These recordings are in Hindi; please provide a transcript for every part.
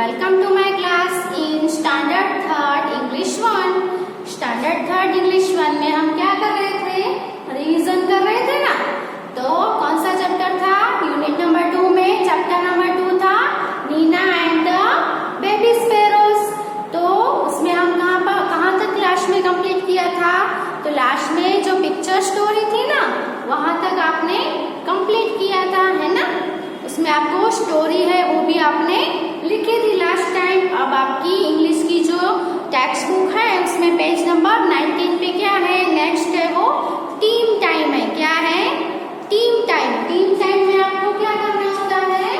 Welcome to my class in Standard Third English 1. Standard Third English 1 में हम क्या कर रहे थे? रिवीजन कर रहे थे ना। तो कौन सा चैप्टर था? यूनिट नंबर 2 में चैप्टर नंबर 2 था Nina and the baby sparrows. तो उसमें हम कहाँ तक लास्ट में कंप्लीट किया था? तो लास्ट में जो पिक्चर स्टोरी थी ना, वहां तक आपने कंप्लीट किया था, है ना। उसमें आपको स्टोरी है वो भी आपने लिखी थी लास्ट टाइम। अब आपकी इंग्लिश की जो टेक्स्ट बुक है उसमें पेज नंबर 19 पे क्या है? नेक्स्ट है वो टीम टाइम है। क्या है? Team time. टीम टाइम में आपको क्या करना होता है?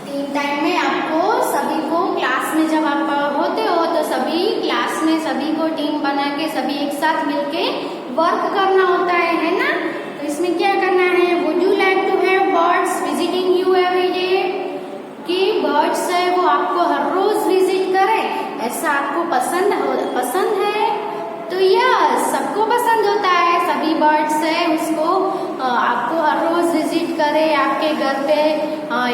टीम टाइम में आपको सभी को क्लास में जब आप होते हो तो सभी क्लास में सभी को टीम बना के सभी एक साथ मिलके वर्क करना होता है ना। तो इसमें क्या करना है? Would you like to have birds visiting you every day? कि बर्ड्स है वो आपको हर रोज विजिट करे, ऐसा आपको पसंद है? तो यस, सबको पसंद होता है। सभी बर्ड्स है उसको आपको हर रोज विजिट करे आपके घर पे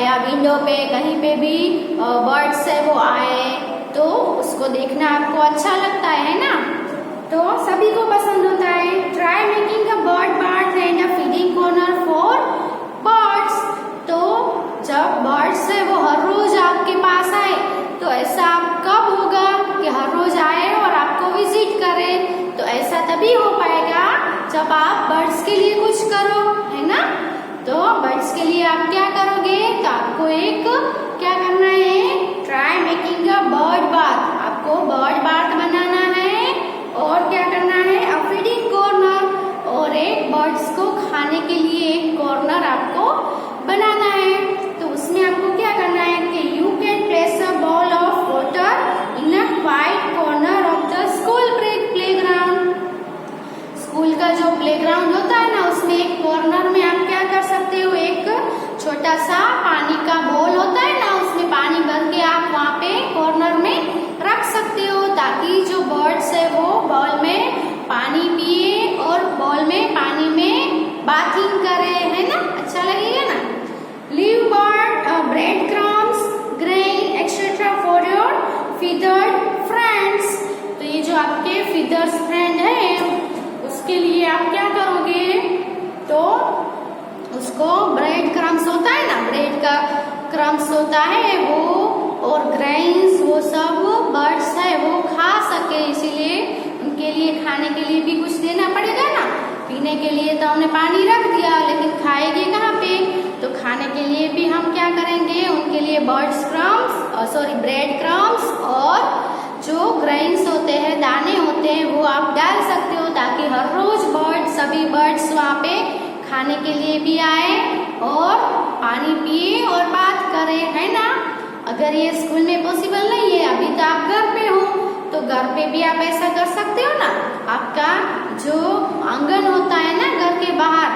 या विंडो पे, कहीं पे भी बर्ड्स है वो आए तो उसको देखना आपको अच्छा लगता है ना। तो सभी को पसंद होता है। Try making a bird bath and a feeding corner for birds. तो जब बर्ड्स है वो हर रोज आपके पास आए तो ऐसा कब होगा कि हर रोज आए और आपको विजिट करे? तो ऐसा तभी हो पाएगा जब आप बर्ड्स के लिए कुछ करो, है ना। तो बर्ड्स के लिए आप क्या करोगे? तो आपको एक क्या करना है? Try making a bird bath. आपको बर्ड बाथ बनाना है और क्या करना है? अ फीडिंग कॉर्नर, और एक बर्ड्स को खाने के लिए एक कॉर्नर आपको बनाना है। तो उसमें आपको क्या करना है कि you can place a ball of water in a quite corner of the school playground. School का जो प्लेग्राउंड होता है ना, उसमें एक कॉर्नर में आप क्या कर सकते हो? एक छोटा सा पानी का बॉल होता है ना, उसमें पानी भर के आप वहाँ पे कॉर्नर में रख सकते हो ताकि जो बर्ड्स है वो बॉल में पानी पिए और बॉल में पानी में बाथिंग करे, है ना। अच्छा लगेगा ना। Leave bird bread crumbs grain etcetera for your feathered friends. तो ये जो आपके फीदर्स फ्रेंड है उसके लिए आप क्या करोगे? तो उसको ब्रेड क्रम्स होता है ना, ब्रेड का क्रम्स होता है वो, और ग्रेन्स वो सब बर्ड्स है वो खा सके, इसीलिए उनके लिए खाने के लिए भी कुछ देना पड़ेगा ना। पीने के लिए तो हमने पानी रख दिया, लेकिन खाएंगे कहाँ पे? तो खाने के लिए भी हम क्या करेंगे? उनके लिए ब्रेड क्रम्स और जो ग्रेन्स होते हैं, दाने होते हैं, वो आप डाल सकते हो ताकि हर रोज सभी बर्ड्स वहाँ पे खाने के लिए भी आए और पानी पिए और बात करें, है ना। अगर ये स्कूल में पॉसिबल नहीं है, अभी तो आप घर पे हो, तो घर पे भी आप ऐसा कर सकते हो ना। आपका जो आंगन होता है ना घर के बाहर,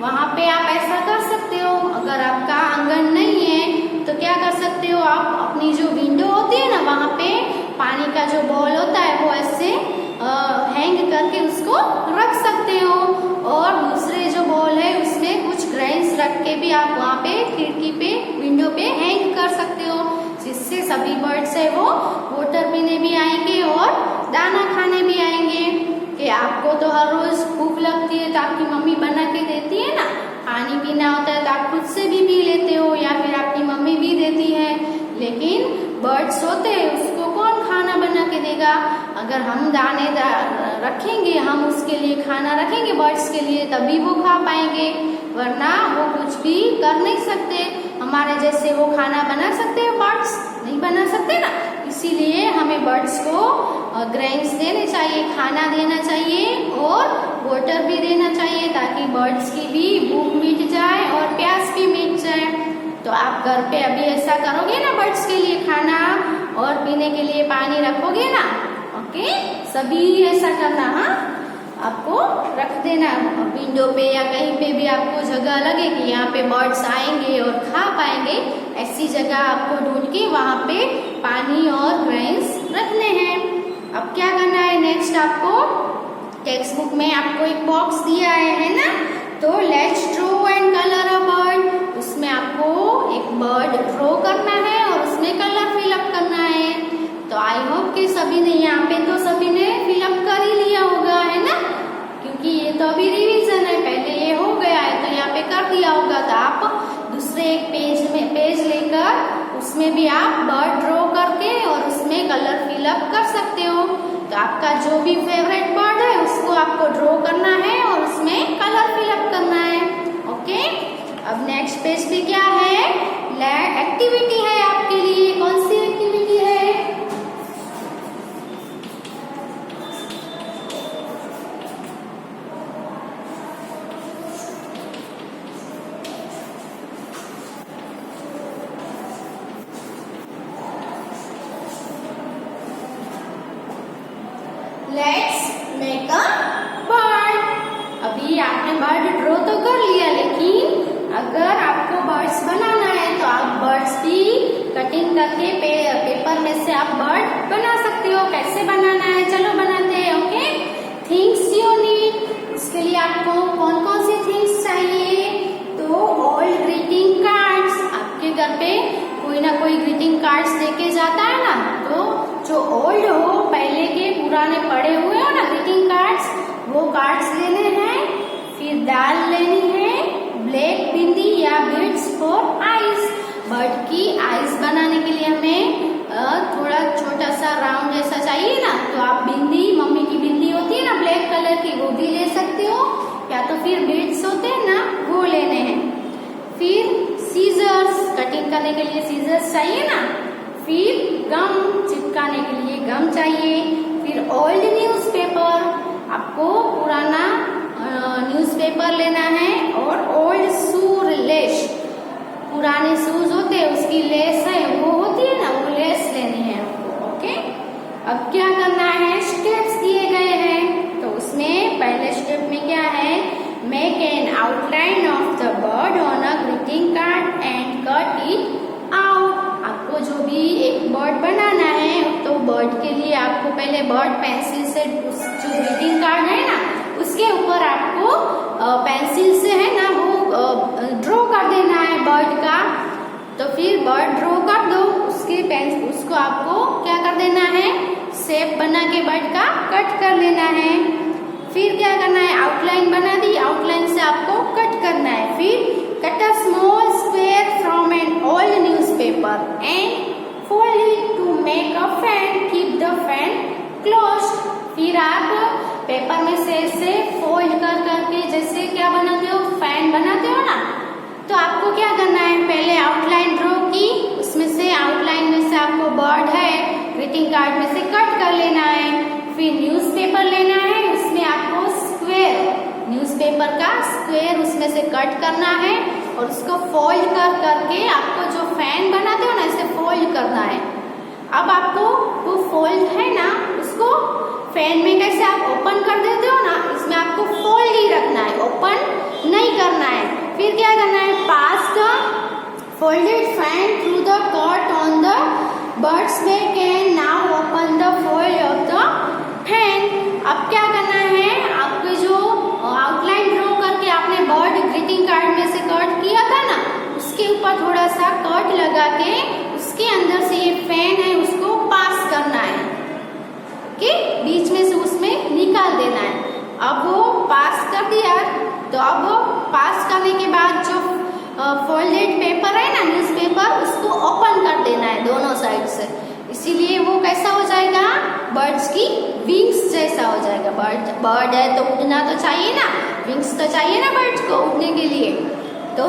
वहाँ पे आप ऐसा कर सकते हो। अगर आपका आंगन नहीं है तो क्या कर सकते हो? आप अपनी जो विंडो होती है ना, वहाँ पे पानी का जो बॉल होता है वो ऐसे हैंग करके उसको रख सकते हो, और दूसरे जो बॉल है उसमें कुछ ग्रेन्स रख के भी आप वहाँ पे खिड़की पे, विंडो पे हैंग कर सकते हो, जिससे सभी बर्ड्स है वो वाटर पीने भी आएंगे और दाना खाने भी आएंगे। कि आपको तो हर रोज भूख लगती है तो आपकी मम्मी बना के देती है ना, पानी पीना होता है तो आप खुद से भी पी लेते हो या फिर आपकी मम्मी भी देती है, लेकिन बर्ड्स होते हैं उसको कौन खाना बना के देगा? अगर हम दाने रखेंगे, हम उसके लिए खाना रखेंगे बर्ड्स के लिए, तभी वो खा पाएंगे, वरना वो कुछ भी कर नहीं सकते। हमारे जैसे वो खाना बना सकते हैं? बर्ड्स नहीं बना सकते ना। इसीलिए हमें बर्ड्स को ग्रेन्स देने चाहिए, खाना देना चाहिए और वाटर भी देना चाहिए ताकि बर्ड्स की भी भूख मिट जाए और प्यास भी मिट जाए। तो आप घर पे अभी ऐसा करोगे ना, बर्ड्स के लिए खाना और पीने के लिए पानी रखोगे ना। ओके, सभी ऐसा करना। हाँ, आपको रख देना विंडो पे या कहीं पे भी आपको जगह लगे कि यहाँ पे बर्ड्स आएंगे और खा पाएंगे, ऐसी जगह आपको ढूंढ के वहाँ पे पानी और ग्रेन्स रखने हैं। अब क्या करना है नेक्स्ट? आपको टेक्स्ट बुक में आपको एक बॉक्स दिया है ना, तो let's draw and colour a bird, उसमें आपको एक बर्ड ड्रॉ करना है और उसमें कलर फिलअप करना है। तो आई होप कि सभी ने यहाँ पे तो सभी ने फिलअप कर ही लिया होगा, है ना, क्योंकि ये तो अभी रिवीजन है, पहले ये हो गया है तो यहाँ पे कर दिया होगा। तो आप दूसरे एक पेज लेकर उसमें भी आप बर्ड ड्रॉ करके और उसमें कलर फिलअप कर सकते हो। तो आपका जो भी फेवरेट बर्ड है उसको आपको ड्रॉ करना है और उसमें कलर फिलअप करना है। ओके, अब नेक्स्ट पेज पे क्या है, एक्टिविटी है आपके लिए। कौन सी एक्टिविटी है? Let's make a bird. अभी आपने बर्ड ड्रॉ तो कर लिया, लेकिन अगर आपको बर्ड्स बनाना है तो आप बर्ड्स की कटिंग करके पेपर में से आप बर्ड बना सकते हो। कैसे बनाना है, चलो बनाते हैं। ओके, थिंग्स यू नीड, इसके लिए आपको कौन कौन सी थिंग्स चाहिए? तो ओल्ड ग्रीटिंग कार्ड्स, आपके घर पे कोई ना कोई ग्रीटिंग कार्ड्स देके जाता है ना, तो जो ओल्ड हो, पहले के पुराने पड़े हुए हो ना ग्रीटिंग कार्ड्स, वो कार्ड्स लेने हैं। फिर दाल लेनी है, ब्लैक बिंदी या बीड्स फॉर आईज, बर्ड की आईज बनाने के लिए हमें थोड़ा छोटा सा राउंड जैसा चाहिए ना, तो आप बिंदी, मम्मी की बिंदी होती है ना ब्लैक कलर की, वो भी ले सकते हो, या तो फिर बीड्स होते हैं ना, वो लेने हैं। फिर सीजर्स, कटिंग करने के लिए सीजर्स चाहिए ना। फिर गम, चिपकाने के लिए गम चाहिए। फिर ओल्ड न्यूज़पेपर, आपको पुराना न्यूज़पेपर लेना है। और ओल्ड शू लेस, पुराने शूज होते हैं उसकी लेस है, वो होती है ना, वो लेस लेनी है आपको। ओके, अब क्या करना है, स्टेप्स दिए गए हैं। तो उसमें पहले स्टेप में क्या है, make an outline of the bird on a greeting card and cut it out. आपको जो भी एक बर्ड बनाना है, तो बर्ड के लिए आपको पहले बर्ड पेंसिल से जो ग्रीटिंग कार्ड है ना, उसके ऊपर आपको पेंसिल से है ना वो ड्रॉ कर देना है बर्ड का। तो फिर बर्ड ड्रॉ कर दो, उसको आपको क्या कर देना है, शेप बना के बर्ड का कट कर लेना है। फिर क्या करना है, आउटलाइन बना दी, आउटलाइन से आपको कट करना है। फिर cut a small square from an old newspaper and fold it to make a fan, keep the fan closed. फिर आप पेपर में से ऐसे फोल्ड कर करके जैसे क्या बनाते हो, फैन बनाते हो ना, तो आपको क्या करना है, पहले आउटलाइन ड्रॉ की, उसमें से आउटलाइन में से आपको बर्ड है ग्रीटिंग कार्ड में से कट कर लेना है। फिर न्यूज़पेपर लेना है, उसमें आपको स्क्वायर, न्यूज़पेपर का स्क्वायर उसमें से कट करना है और उसको फोल्ड कर करके आपको जो फैन बनाते हो ना, ऐसे फोल्ड करना है। अब आपको वो फोल्ड है ना, उसको फैन में कैसे आप ओपन कर देते हो ना, इसमें आपको फोल्ड ही रखना है, ओपन नहीं करना है। फिर क्या करना है, pass the folded fan through the cut on the bird's back and now open the fold of the fan. अब क्या करना है, आपके जो आउटलाइन ड्रॉ करके आपने बर्ड ग्रीटिंग कार्ड में से कट किया था ना, उसके ऊपर थोड़ा सा कट लगा के उसके अंदर से ये फैन है उसको पास करना है, कि बीच में से उसमें निकाल देना है। अब वो पास कर दिया, तो अब वो पास करने के बाद जो फोल्डेड पेपर है ना, न्यूज़पेपर, उसको ओपन कर देना है दोनों साइड से, इसीलिए वो कैसा हो जाएगा, बर्ड्स की विंग्स जैसा हो जाएगा। बर्ड है तो उड़ना तो चाहिए ना, विंग्स तो चाहिए ना बर्ड्स को उड़ने के लिए, तो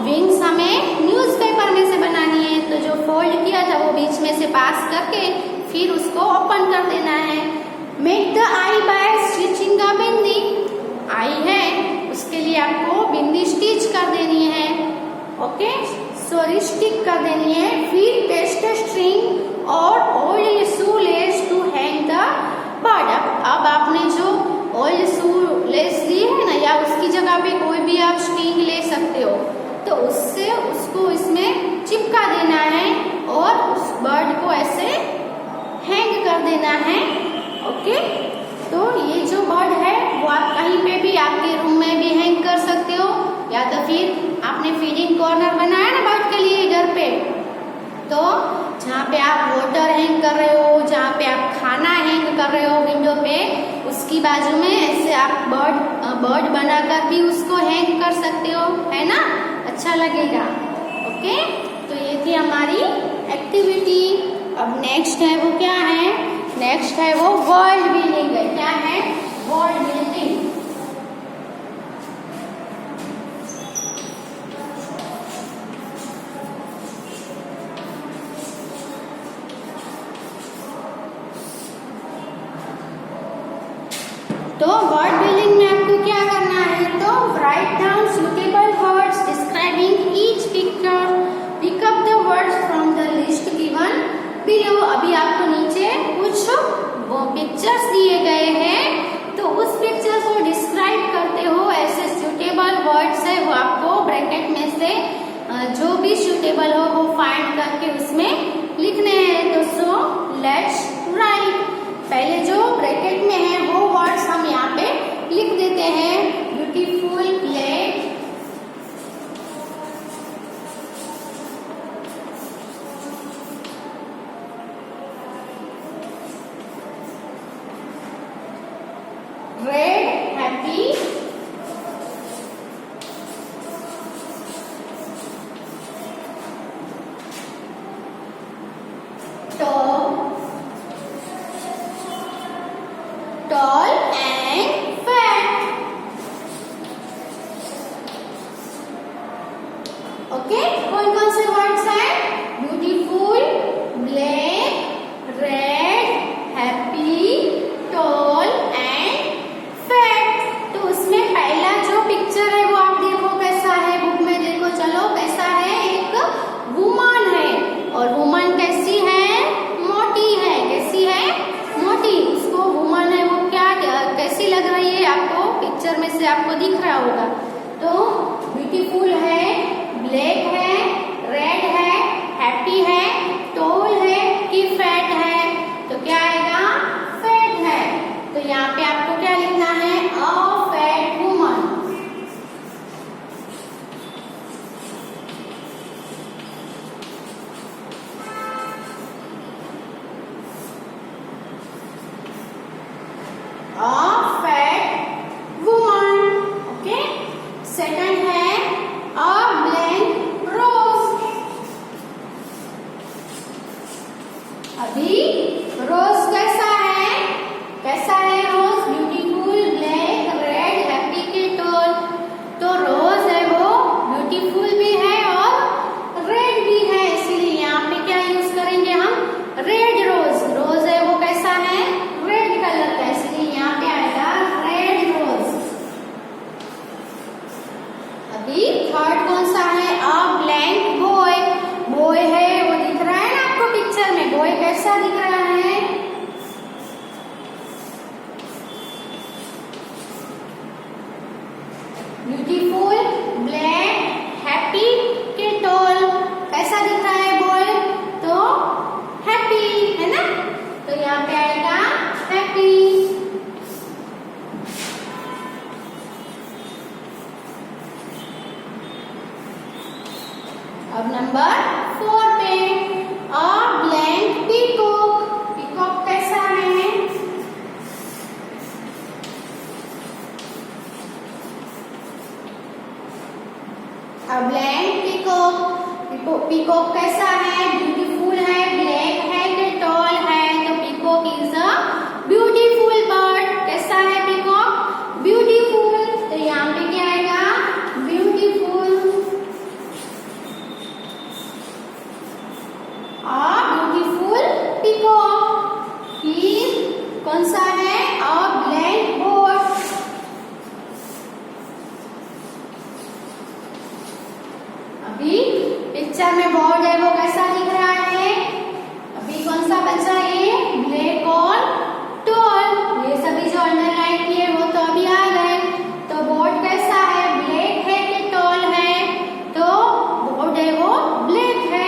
विंग्स हमें न्यूज़पेपर में से बनानी है। तो जो फोल्ड किया था वो बीच में से पास करके फिर उसको ओपन कर देना है। Make the eye by stitching the bindi, eye है उसके लिए आपको बिंदी स्टिच कर देनी है। ओके, सॉरी स्टिक कर देनी है। फिर पेस्ट स्ट्रिंग और old shoelace to hang the bird. अब आपने जो ओल्ड शू लेस ली है ना, या उसकी जगह पे कोई भी आप स्ट्रिंग ले सकते हो, तो उससे उसको इसमें चिपका देना है और उस बर्ड को ऐसे हैंग कर देना है। ओके, तो ये जो बर्ड है वो आप कहीं पे भी आपके रूम में भी हैंग कर सकते हो, या तो फिर आपने फीडिंग कॉर्नर बनाया ना बर्ड के लिए घर पे, तो जहाँ पे आप वाटर हैंग कर रहे हो, जहाँ पे आप खाना हैंग कर रहे हो विंडो पे, उसकी बाजू में ऐसे आप बर्ड बनाकर भी उसको हैंग कर सकते हो, है ना, अच्छा लगेगा। ओके, तो ये थी हमारी एक्टिविटी। अब नेक्स्ट है वो क्या है, नेक्स्ट है वो वर्ल्ड बिल्डिंग है। क्या है? World building. तो वर्ड बिल्डिंग में आपको क्या करना है, तो write down suitable words describing each picture, pick up the words from the list given below. अभी आपको नीचे कुछ पिक्चर्स दिए गए हैं, तो उस पिक्चर को डिस्क्राइब करते हो, ऐसे सुटेबल वर्ड्स है वो आपको ब्रैकेट में से जो भी सुटेबल हो वो फाइंड करके उसमें लिखने हैं। तो सो लेट्स राइट। पहले जो ब्रैकेट में है वो वर्ड्स हम यहाँ पे लिख देते हैं। Beautiful plate, red happy, tall and fat. Okay, कौन कौन से वर्ड्स हैं? Beautiful, black, red, happy, tall and fat. तो उसमें पहला जो पिक्चर है वो आप देखो कैसा है, बुक में देखो, चलो कैसा है, एक वुमन है, और वुमन कैसी है? मोटी है। कैसी है? मोटी। उसको वुमन है वो क्या कैसी लग रही है आपको, पिक्चर में से आपको दिख रहा होगा। तो ब्यूटीफुल है, ब्लैक है, रेड है, हैप्पी है, टॉल है कि फैट है? तो क्या आएगा? फैट है। तो यहाँ पे आपको क्या लिखना है? A fat woman. A fat woman. Okay. Second है a blank rose. अभी रोज कैसा है? कैसा है रोज? ब्यूटीफुल, ब्लैक, रेड, हैप्पी के टॉल। तो रोज है वो ब्यूटीफुल भी है और रेड भी है, इसीलिए यहाँ पे क्या यूज करेंगे हम? Red rose. रोज है वो कैसा है? रेड कलर का, इसलिए यहाँ पे आएगा रेड रोज। अभी थर्ड कौन सा है? A blank boy. बॉय है वो दिख रहा है ना आपको पिक्चर में, बॉय कैसा दिख रहा है? ब्यूटीफुल, ब्लैक, हैप्पी के टॉल। कैसा दिख रहा है बॉय? तो हैप्पी है ना, तो यहाँ पे आएगा हैप्पी। अब नंबर 4 पे अ ब्लैंक पीकॉक। पीकॉक कैसा है? A blank peacock. पीकॉक कैसा है? ब्यूटीफुल है, ब्लैक है कि टॉल है? तो peacock is a beautiful bird. कैसा है पीकॉक? ब्यूटीफुल। तो यहाँ पे क्या आएगा? ब्यूटीफुल। Beautiful peacock. फिर कौन सा है? अ ब्लैक बर्ड। अभी पिक्चर में बर्ड है वो कैसा दिख रहा है? अभी कौन सा बचा? ये ब्लैक और टॉल। ये सभी जो अंडरलाइन किए वो तो अभी आ गए। तो बर्ड कैसा है? ब्लैक है कि टॉल है? तो बर्ड है वो ब्लैक है।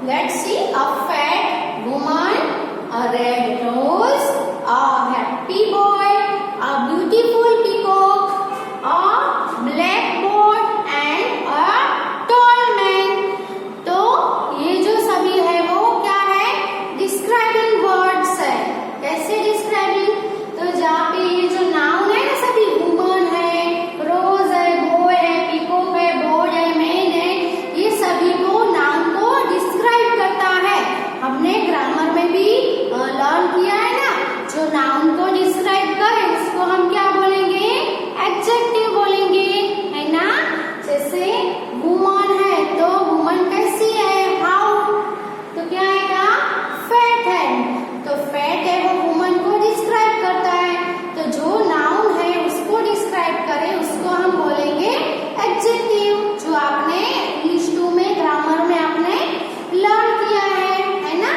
Let's see a fat woman, a red nose, a happy boy, a beautiful peacock, a blackboard and a tall man. तो ये जो सभी है वो क्या है? डिस्क्राइबिंग वर्ड्स है. कैसे डिस्क्राइबिंग? तो जहाँ पे ये जो नाउन है ना सभी, वुमन है, रोज है, बॉय है, पीकॉक है, बोर्ड है, मैन है, ये सभी को नाउन को डिस्क्राइब करता है. हमने ग्रामर में भी लर्न किया है ना, जो नाउन को डिस्क्राइब करे उसको हम क्या बोलेंगे? एडजेक्टिव बोलेंगे, है ना. जैसे वुमन है तो वुमन कैसी है? हाउ. तो क्या आएगा? फैट है. तो फैट है वो वुमन को डिस्क्राइब करता है. तो जो नाउन है उसको डिस्क्राइब करे उसको हम बोलेंगे एडजेक्टिव, जो आपने इंग्लिश 2 में ग्रामर में आपने लर्न किया है ना.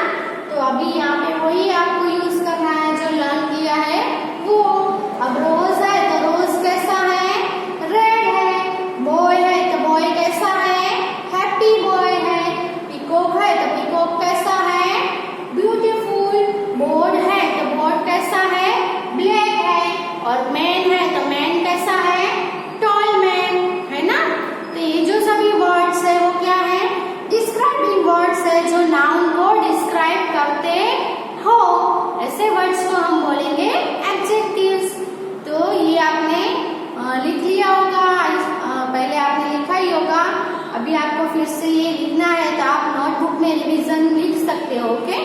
तो अभी यहाँ पे वही आपको यूज करना है जो लर्न किया है वो. अब रोज है तो रोज कैसा है? रेड है. बॉय है तो बॉय कैसा है? हैप्पी बॉय है. पीकॉक है तो पीकॉक कैसा है? ब्यूटीफुल. बोर्ड है तो बोर्ड कैसा है? ब्लैक है. और मैन है तो मैन कैसा है? टॉल मैन, है ना. तो ये जो सभी वर्ड्स है वो क्या है? डिस्क्राइबिंग वर्ड्स है जो नाउन को डिस्क्राइब करते हो. ऐसे वर्ड्स को हम बोलेंगे एडजेक्टिव्स. तो ये आपने लिख लिया होगा, पहले आपने लिखा ही होगा. अभी आपको फिर से ये लिखना है तो आप नोटबुक में रिवीजन लिख सकते हो. ओके.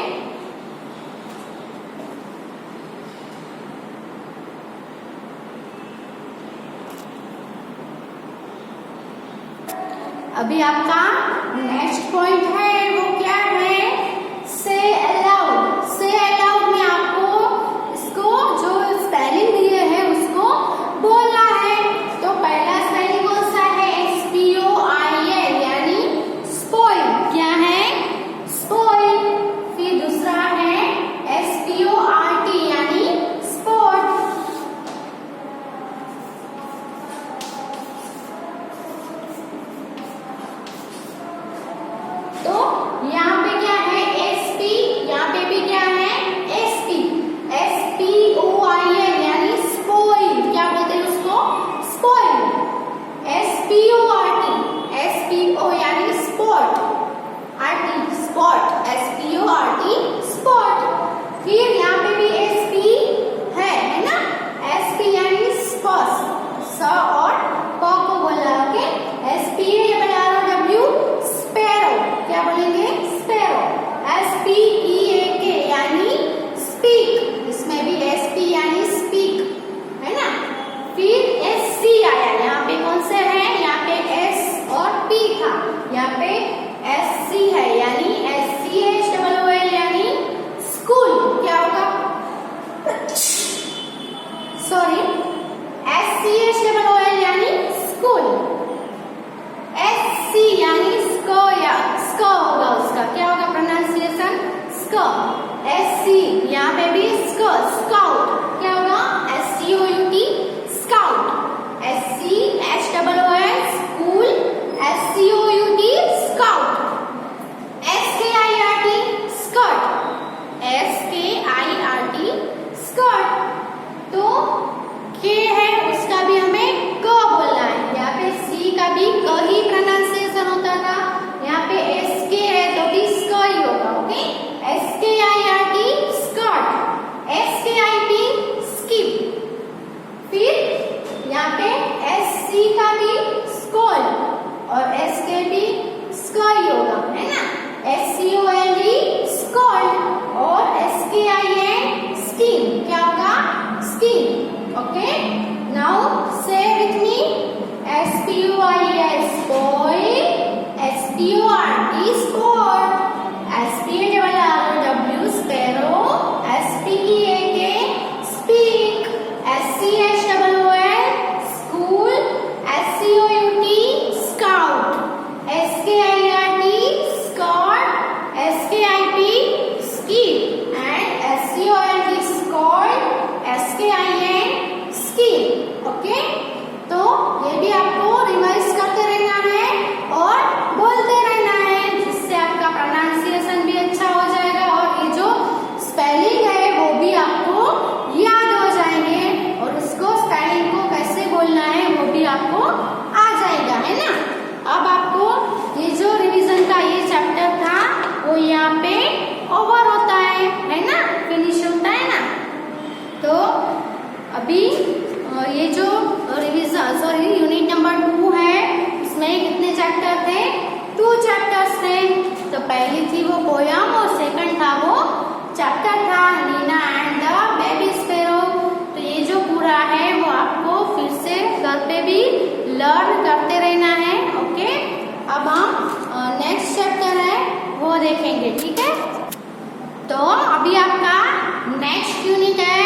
अभी आपका नेक्स्ट पॉइंट है वो क्या है? से अलाउड. से अलाउड में आपको इसको जो स्पेलिंग दिए है उसको बोलना है. तो पहला स्पेलिंग कौन सा है? SPOIL यानी स्पॉइल. क्या है? स्पॉइल. फिर दूसरा है SPORT यानी स्पॉट. तो यहाँ पे क्या है? SP. यहाँ पे भी क्या है? SP. SPOIL यानी स्पॉइल. क्या बोलते हैं उसको? स्पॉइल. SPORT. SPO यानी spot. RT spot. SPORT spot. फिर यहाँ पे भी SP है ना. SP यानी स्पर्स. स और प को बोला. ओके. SPAROW sparrow. क्या बोलेंगे? स्पैरो. SPEAK यानी स्पीक. इसमें भी SP यानी स्पीक, है ना. फिर SC आया. यहाँ पे कौन से है? यहाँ पे S और P था. यहाँ पे SC है यानी SCHOOL यानी स्कूल. क्या होगा? सॉरी, SCHOOL यानी स्कूल. SC यानी स्को या स्को होगा उसका. क्या होगा प्रोनाउंसिएशन? स्को. SC यहाँ पे भी स्को. स्काउट. क्या होगा? SCOUT scout. SCHOOL school. SCOUT scout. SKIRT skirt. SKIRT skirt. तो K है उसका भी हमें क बोलना है. यहाँ पे C का भी क ही प्रोनाउंसिएशन होता था. यहाँ पे SK है तो भी स्क ही होगा. Okay. SKIRT skirt. SKIP skip. फिर यहाँ पे SC का भी स्कॉल और SK भी स्काई होगा, है ना. SCOLE स्कॉल्ड और SKIN स्कीम. क्या होगा? स्कीम. ओके. नाउ से with me. SPOIL spoil. SPORT spot. SPARROW sparrow. SPEAK speak. SCHOOL school. SCOUT scout. SKIRT Scott. SKIP skip and SCOLD scold. SKIN scheme. Okay. तो ये भी आपको रिवाइज करते रहना है और बोलते रहना है जिससे आपका प्रोनाउंसिएशन ये जो रिविजन यूनिट नंबर 2 है, इसमें कितने चैप्टर थे? 2 चैप्टर्स थे। तो पहली थी वो पोयम और सेकंड था वो चैप्टर था Nina and the baby sparrow. तो ये जो पूरा है वो आपको फिर से घर पे भी लर्न करते रहना है। ओके, अब हम नेक्स्ट चैप्टर है वो देखेंगे, ठीक है। तो अभी आपका नेक्स्ट यूनिट है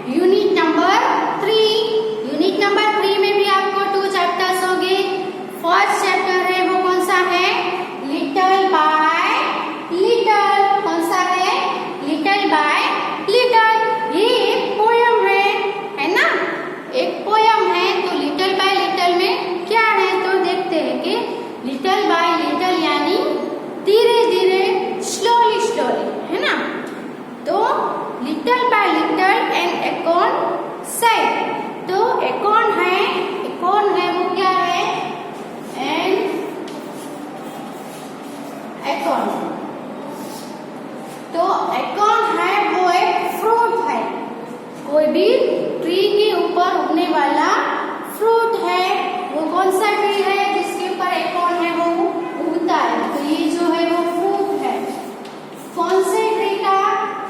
यूनिट नंबर 3। यूनिट नंबर 3 में भी आपको 2 चैप्टर्स होंगे। फर्स्ट चैप्टर है वो कौन सा है? Little bye little. कौन सा है? Little bye little. ये एक पोयम है ना, एक पोयम है। तो लिटिल बाय लिटिल में क्या है तो देखते हैं कि लिटिल बाय लिटिल यानी धीरे धीरे, स्लोली स्लोली, है ना। तो little bye little and एकॉन said. तो एकॉन है वो क्या है? एंड एकॉन, तो एकॉन है वो एक फ्रूट है, कोई भी ट्री के ऊपर उगने वाला फ्रूट है। वो कौन सा ट्री है जिसके ऊपर एकॉन है वो उगता है? तो ये जो है वो फ्रूट है। कौन से ट्री का?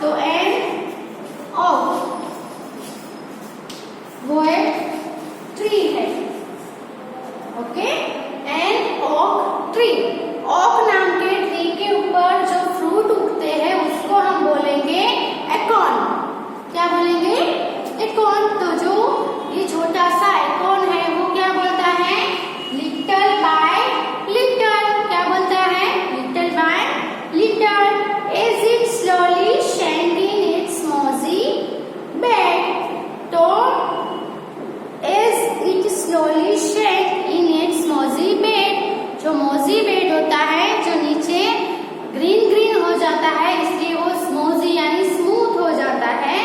तो एंड ऑफ, वो एक ट्री है। ओके, एंड ऑक ट्री। ऑक नाम के ट्री के ऊपर जो फ्रूट उगते हैं उसको हम बोलेंगे एकॉन। क्या बोलेंगे? एकॉन। तो जो ये छोटा सा एकॉन है वो क्या बोलता है? Little bye little. क्या बोलता है? Little bye little. As it slowly sank in its mossy bed. तो as it slowly sank in its mossy bed, जो मोजी बेड होता है, जो नीचे ग्रीन ग्रीन हो जाता है, इसलिए वो मोजी यानी स्मूथ हो जाता है।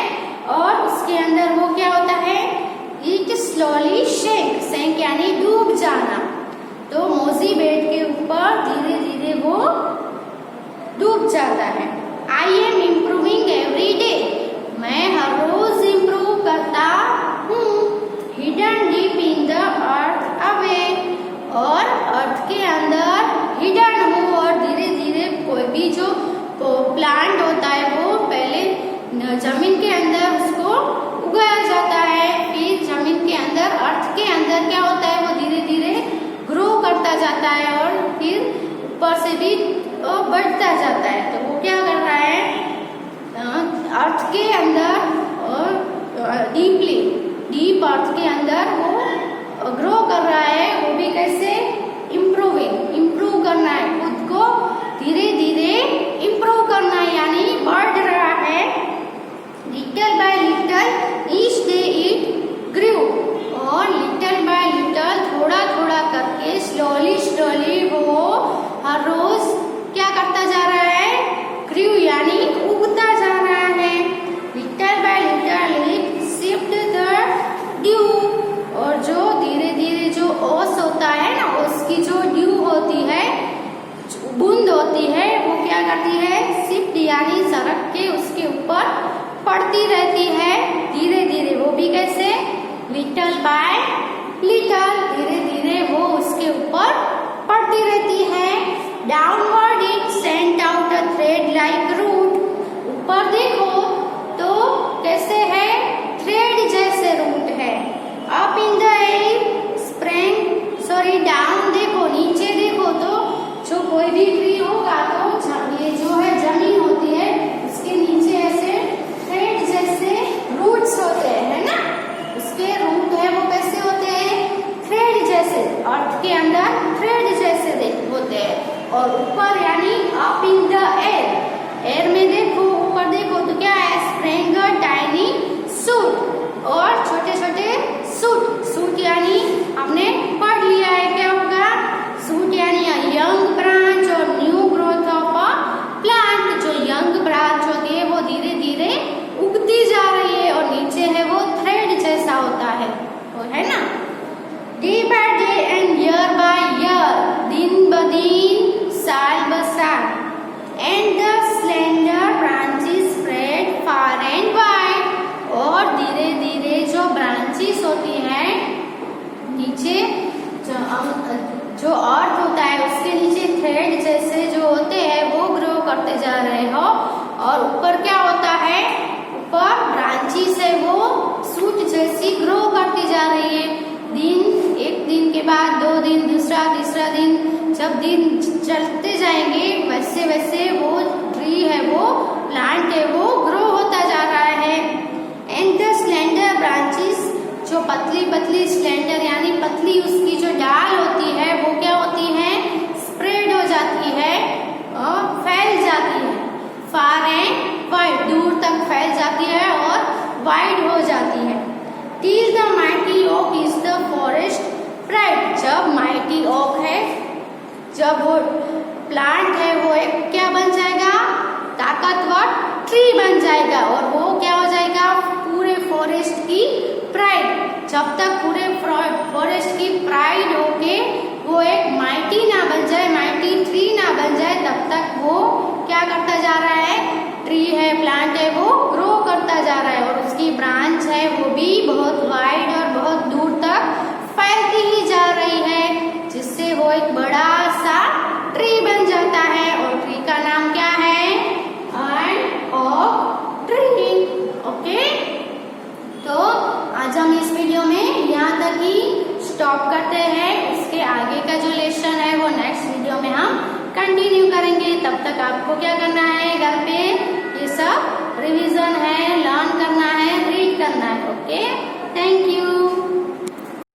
और उसके अंदर वो क्या होता है? It slowly shake. सेंक यानी डूब जाना। तो मोजी बेड के ऊपर धीरे धीरे वो डूब जाता है। I am improving every day. मैं हर रोज इम्प्रूव करता हूँ। Hidden deep in the earth away. और अर्थ के अंदर हिडन हूँ और धीरे धीरे कोई भी जो प्लांट होता है वो पहले जमीन के अंदर उसको उगाया जाता है, फिर जमीन के अंदर अर्थ के अंदर क्या होता है वो धीरे धीरे ग्रो करता जाता है और फिर ऊपर से भी बढ़ता जाता है। तो वो क्या कर रहा है? अर्थ के अंदर डीप अर्थ के अंदर वो ग्रो कर रहा है। वो भी कैसे? इम्प्रूव करना है, खुद को धीरे धीरे इम्प्रूव करना है, यानी बढ़ रहा है। Little bye little each day it grew. और लिटिल बाय लिटिल, थोड़ा थोड़ा करके, स्लोली स्लोली वो हर रोज क्या करता जा रहा है? ग्रू यानी उगता जा रहा है। Little bye little it sipped the due. और जो धीरे धीरे जो ओस होता है ना, उसकी जो ड्यू होती है, बूंद होती है, वो क्या करती है? सिप्ड यानी सरक के उसके ऊपर पड़ती रहती है धीरे धीरे। वो भी कैसे? लिटिल बाय लिटिल, धीरे धीरे वो उसके ऊपर पड़ती रहती है। Downward it sent out a thread like root. ऊपर देखो तो कैसे है? थ्रेड जैसे रूट है। Up in the air spring down देखो, नीचे देखो तो जो कोई भी ट्री होगा तो ये जो है जमीन होती है उसके नीचे ऐसे थ्रेड जैसे रूट्स होते हैं, है ना। उसके रूट है वो कैसे होते हैं? थ्रेड जैसे, अर्थ के अंदर थ्रेड जैसे होते हैं। और ऊपर यानी अप इन द एयर में देखो, ऊपर देखो तो क्या है? स्प्रिंग टाइनी सूट, और छोटे छोटे सूट यानी हमने पढ़ लिया है क्या होगा? सूट यानी यंग ब्रांच और new growth of a plant. जो यंग ब्रांच होती है वो धीरे धीरे उगती जा रही है और नीचे है वो थ्रेड जैसा होता है, तो है ना। Day by day and year by year, दिन ब दिन साल ब साल, and the slender branches spread far and wide. और धीरे धीरे जो ब्रांच ब्रांचेस होती हैं, नीचे जो अर्थ होता है उसके नीचे थ्रेड जैसे जो होते हैं वो ग्रो करते जा रहे हो, और ऊपर क्या होता है, ऊपर ब्रांचेस है वो सूट जैसी ग्रो करती जा रही है। दिन, एक दिन के बाद 2 दिन, दूसरा, तीसरा दिन, जब दिन चलते जाएंगे वैसे वैसे वो ट्री है, वो प्लांट है, वो ग्रो होता जा रहा है। एंड द स्लेंडर ब्रांचेस, जो पतली पतली स्लेंडर यानी पतली उसकी जो डाल होती है वो क्या होती है, स्प्रेड हो जाती है और फैल जाती है, फार एंड वाइड, दूर तक फैल जाती है और वाइड हो जाती है। Till the mighty oak is the forest pride, जब माइटी ओक है, जब वो प्लांट है वो एक क्या बन जाएगा, ताकतवर ट्री बन जाएगा, और वो क्या हो जाएगा, पूरे फॉरेस्ट की प्राइड। जब तक पूरे फॉरेस्ट की प्राइड होके वो एक माइटी ना बन जाए, माइटी ट्री ना बन जाए, तब तक वो क्या करता जा रहा है, ट्री है, प्लांट है, वो ग्रो करता जा रहा है, और उसकी ब्रांच है वो भी बहुत वाइड और बहुत दूर तक फैलती ही जा रही है, जिससे वो एक बड़ा सा ट्री बन जाता है। और ट्री का नाम क्या है, एन ओक ट्री। ओके, तो आज हम इस वीडियो में यहाँ तक ही स्टॉप करते हैं। इसके आगे का जो लेसन है वो नेक्स्ट वीडियो में हम कंटिन्यू करेंगे। तब तक आपको क्या करना है, घर पे ये सब रिवीजन है, लर्न करना है, रीड करना है। Okay, thank you.